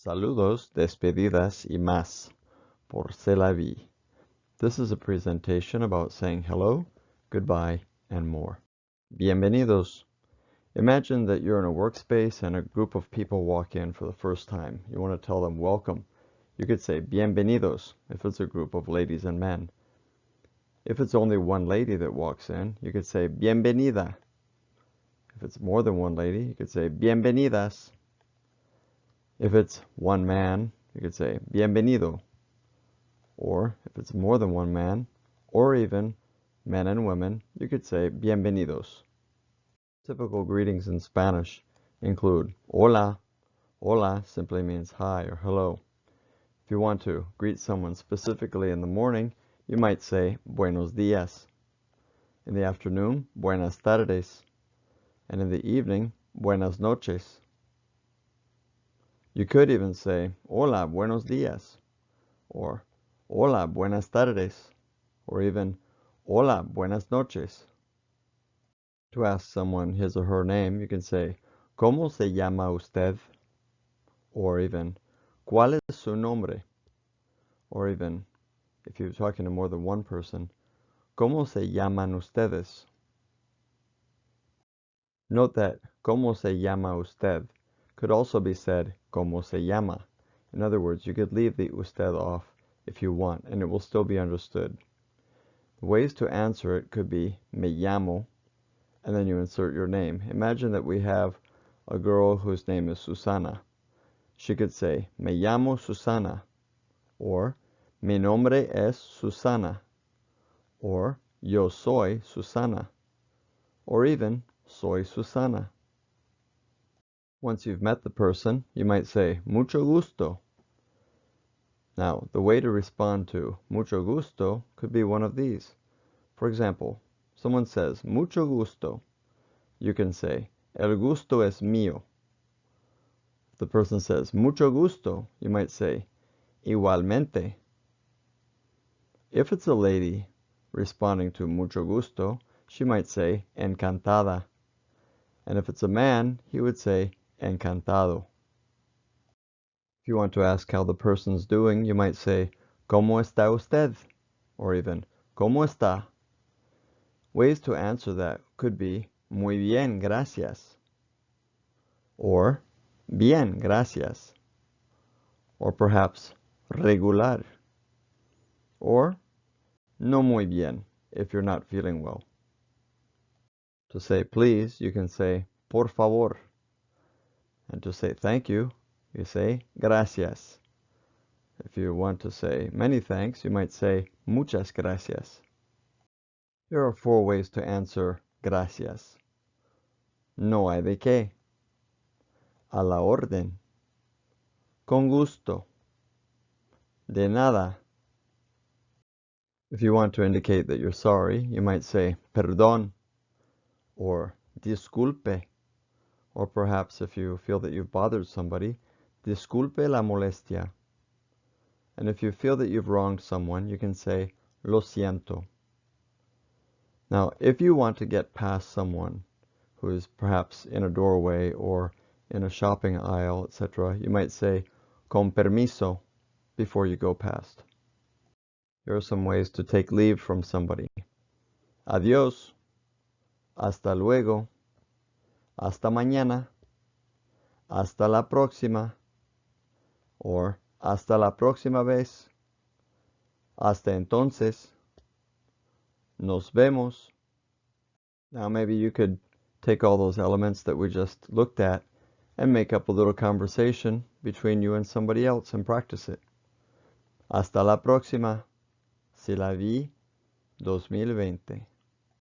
Saludos, Despedidas y más por C'est la vie. This is a presentation about saying hello, goodbye, and more. Bienvenidos. Imagine that you're in a workspace and a group of people walk in for the first time. You want to tell them welcome. You could say bienvenidos if it's a group of ladies and men. If it's only one lady that walks in, you could say bienvenida. If it's more than one lady, you could say bienvenidas. If it's one man, you could say bienvenido. Or if it's more than one man, or even men and women, you could say bienvenidos. Typical greetings in Spanish include hola. Hola simply means hi or hello. If you want to greet someone specifically in the morning, you might say buenos días. In the afternoon, buenas tardes. And in the evening, buenas noches. You could even say hola, buenos días, or hola, buenas tardes, or even hola, buenas noches. To ask someone his or her name, you can say ¿Cómo se llama usted? Or even ¿Cuál es su nombre? Or even, if you're talking to more than one person, ¿Cómo se llaman ustedes? Note that ¿Cómo se llama usted? Could also be said ¿Cómo se llama? In other words, you could leave the usted off if you want, and it will still be understood. The ways to answer it could be me llamo, and then you insert your name. Imagine that we have a girl whose name is Susana. She could say me llamo Susana, or mi nombre es Susana, or yo soy Susana, or even soy Susana. Once you've met the person, you might say mucho gusto. Now, the way to respond to mucho gusto could be one of these. For example, someone says mucho gusto. You can say el gusto es mío. If the person says mucho gusto, you might say igualmente. If it's a lady responding to mucho gusto, she might say encantada. And if it's a man, he would say encantado. If you want to ask how the person's doing, you might say ¿Cómo está usted? Or even ¿Cómo está? Ways to answer that could be muy bien, gracias. Or bien, gracias. Or perhaps regular. Or no muy bien if you're not feeling well. To say please, you can say por favor. And to say thank you, you say gracias. If you want to say many thanks, you might say muchas gracias. There are 4 ways to answer gracias. No hay de qué. A la orden. Con gusto. De nada. If you want to indicate that you're sorry, you might say perdón or disculpe. Or perhaps if you feel that you've bothered somebody, disculpe la molestia. And if you feel that you've wronged someone, you can say lo siento. Now, if you want to get past someone who is perhaps in a doorway or in a shopping aisle, etc., you might say con permiso before you go past. Here are some ways to take leave from somebody. Adiós. Hasta luego. Hasta mañana. Hasta la próxima. Or hasta la próxima vez. Hasta entonces. Nos vemos. Now maybe you could take all those elements that we just looked at and make up a little conversation between you and somebody else and practice it. Hasta la próxima. C'est la vie 2020.